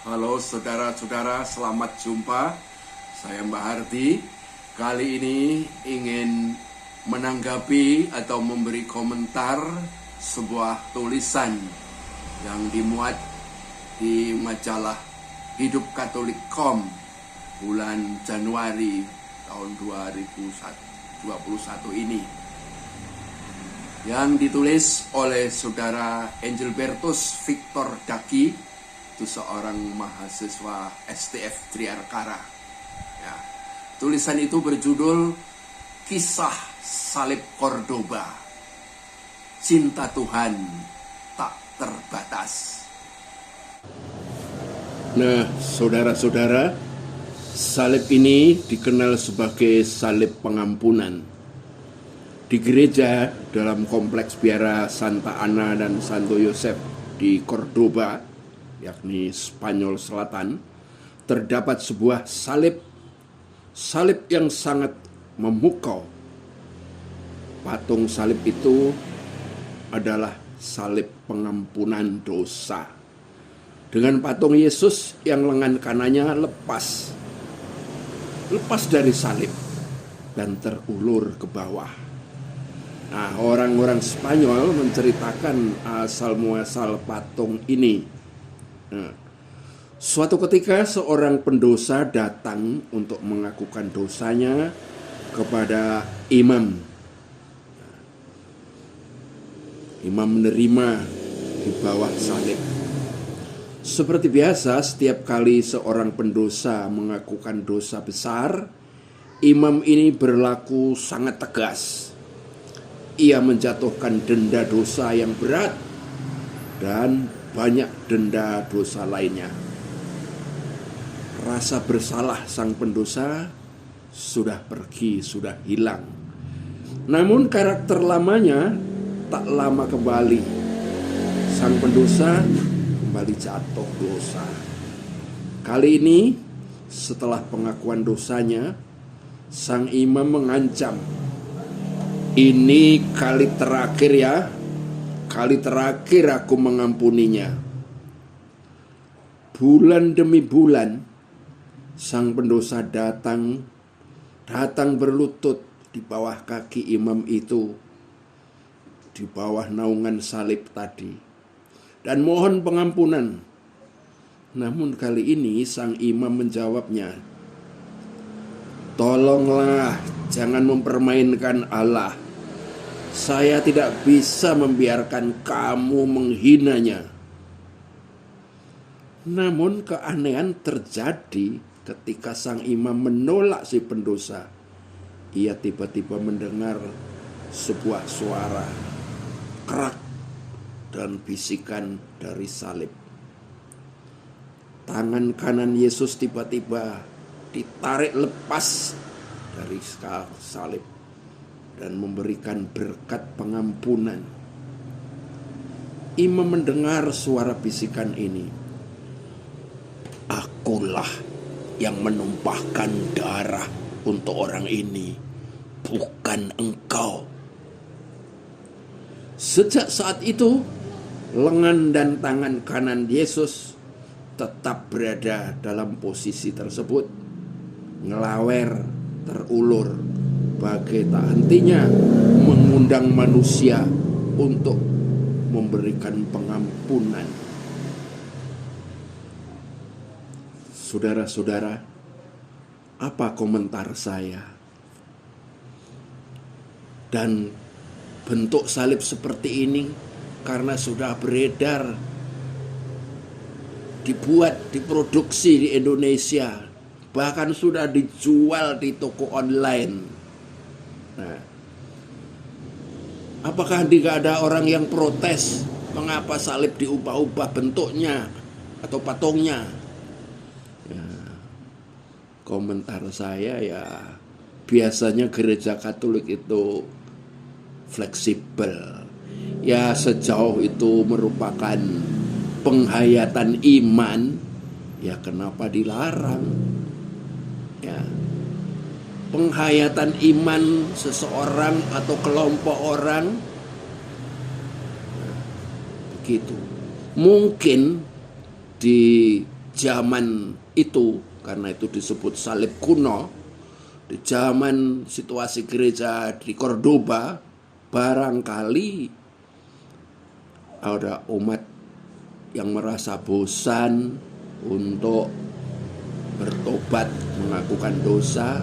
Halo saudara-saudara, selamat jumpa. Saya Mbak Hardi. Kali ini ingin menanggapi atau memberi komentar sebuah tulisan yang dimuat di majalah hidupkatolik.com bulan Januari tahun 2021 ini, yang ditulis oleh saudara Engelbertus Victor Daki. Itu seorang mahasiswa STF Triarkara. Ya. Tulisan itu berjudul Kisah Salib Cordoba. Cinta Tuhan tak terbatas. Nah, saudara-saudara, salib ini dikenal sebagai salib pengampunan. Di gereja dalam kompleks biara Santa Ana dan Santo Yosef di Cordoba, yakni Spanyol Selatan, terdapat sebuah salib yang sangat memukau. Patung salib itu adalah salib pengampunan dosa, dengan patung Yesus yang lengan kanannya lepas dari salib dan terulur ke bawah. Nah, orang-orang Spanyol menceritakan asal muasal patung ini. Nah, suatu ketika seorang pendosa datang untuk mengakukan dosanya kepada imam. Imam menerima di bawah salib. Seperti biasa, setiap kali seorang pendosa mengakukan dosa besar, imam ini berlaku sangat tegas. Ia menjatuhkan denda dosa yang berat dan banyak denda dosa lainnya. Rasa bersalah sang pendosa sudah pergi, sudah hilang. Namun karakter lamanya tak lama kembali. Sang pendosa kembali jatuh dosa. Kali ini setelah pengakuan dosanya, sang imam mengancam, "Ini kali terakhir ya. Kali terakhir aku mengampuninya." Bulan demi bulan, sang pendosa datang berlutut di bawah kaki imam itu, di bawah naungan salib tadi, dan mohon pengampunan. Namun kali ini sang imam menjawabnya, "Tolonglah, jangan mempermainkan Allah. Saya tidak bisa membiarkan kamu menghinanya." Namun keanehan terjadi ketika sang imam menolak si pendosa. Ia tiba-tiba mendengar sebuah suara kerak dan bisikan dari salib. Tangan kanan Yesus tiba-tiba ditarik lepas dari salib dan memberikan berkat pengampunan. Imam mendengar suara bisikan ini, "Akulah yang menumpahkan darah untuk orang ini, bukan engkau." Sejak saat itu, lengan dan tangan kanan Yesus tetap berada dalam posisi tersebut, ngelawer, terulur, bagai tak hentinya mengundang manusia untuk memberikan pengampunan. Saudara-saudara, apa komentar saya? Dan bentuk salib seperti ini karena sudah beredar, dibuat, diproduksi di Indonesia, bahkan sudah dijual di toko online. Nah, apakah tidak ada orang yang protes mengapa salib diubah-ubah bentuknya atau patungnya? Ya, komentar saya ya, biasanya gereja Katolik itu fleksibel. Ya, sejauh itu merupakan penghayatan iman, ya kenapa dilarang? Ya, penghayatan iman seseorang atau kelompok orang, begitu. Mungkin di zaman itu, karena itu disebut salib kuno, di zaman situasi gereja di Cordoba, barangkali ada umat yang merasa bosan untuk bertobat, mengakukan dosa,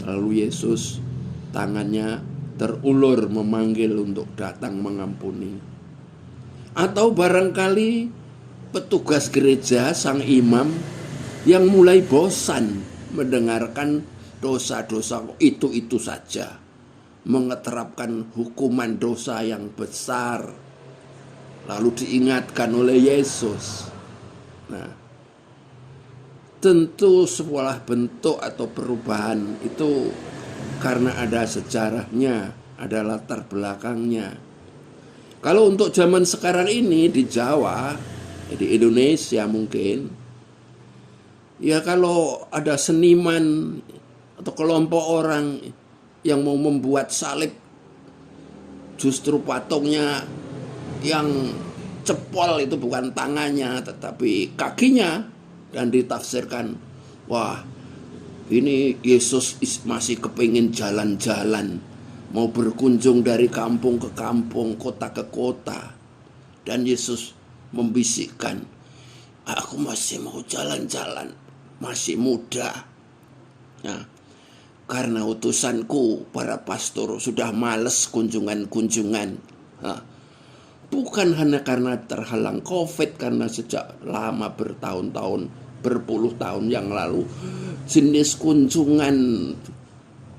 lalu Yesus tangannya terulur memanggil untuk datang mengampuni. Atau barangkali petugas gereja, sang imam, yang mulai bosan mendengarkan dosa-dosa itu saja, mengeterapkan hukuman dosa yang besar, lalu diingatkan oleh Yesus. Nah, tentu sebuah bentuk atau perubahan itu karena ada sejarahnya, ada latar belakangnya. Kalau untuk zaman sekarang ini di Jawa, di Indonesia mungkin, ya kalau ada seniman atau kelompok orang yang mau membuat salib, justru patungnya yang cepol itu bukan tangannya tetapi kakinya, dan ditafsirkan, wah ini Yesus masih kepingin jalan-jalan, mau berkunjung dari kampung ke kampung, kota ke kota. Dan Yesus membisikkan, aku masih mau jalan-jalan, masih muda. Nah, karena utusanku, para pastor, sudah males kunjungan-kunjungan. Nah, bukan hanya karena terhalang COVID, karena sejak lama bertahun-tahun, berpuluh tahun yang lalu, jenis kunjungan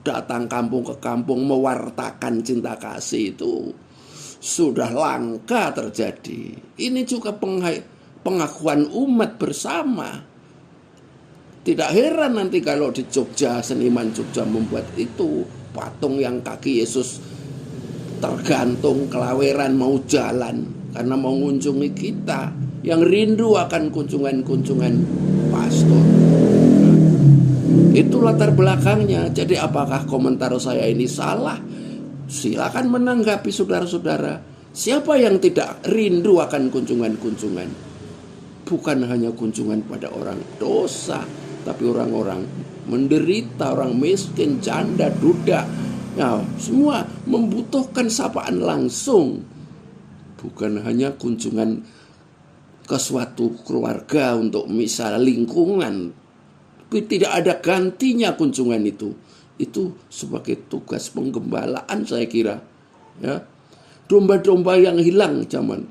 datang kampung ke kampung mewartakan cinta kasih itu sudah langka terjadi. Ini juga pengakuan umat bersama. Tidak heran nanti kalau di Jogja, seniman Jogja membuat itu patung yang kaki Yesus tergantung, kelaweran mau jalan karena mau mengunjungi kita yang rindu akan kunjungan-kunjungan pastor. Itu latar belakangnya. Jadi apakah komentar saya ini salah? Silakan menanggapi saudara-saudara. Siapa yang tidak rindu akan kunjungan-kunjungan? Bukan hanya kunjungan pada orang dosa, tapi orang-orang menderita, orang miskin, janda, duda. Nah, semua membutuhkan sapaan langsung. Bukan hanya kunjungan ke suatu keluarga untuk misal lingkungan, tapi tidak ada gantinya kunjungan itu. Itu sebagai tugas penggembalaan saya kira. Ya, domba-domba yang hilang zaman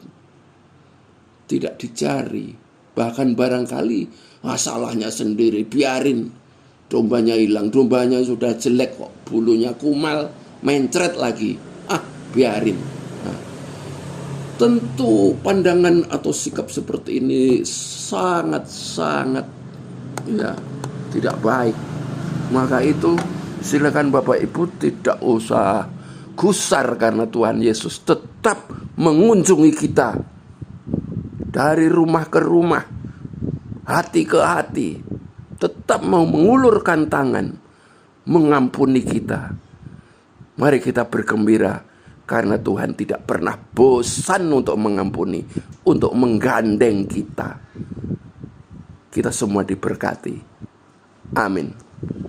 tidak dicari, bahkan barangkali masalahnya sendiri, biarin dombanya hilang, dombanya sudah jelek kok, bulunya kumal, mencret lagi, biarin. Nah, tentu pandangan atau sikap seperti ini sangat-sangat ya tidak baik. Maka itu silakan Bapak Ibu tidak usah gusar karena Tuhan Yesus tetap mengunjungi kita dari rumah ke rumah, hati ke hati, tetap mau mengulurkan tangan, mengampuni kita. Mari kita bergembira karena Tuhan tidak pernah bosan untuk mengampuni, untuk menggandeng kita. Kita semua diberkati. Amin.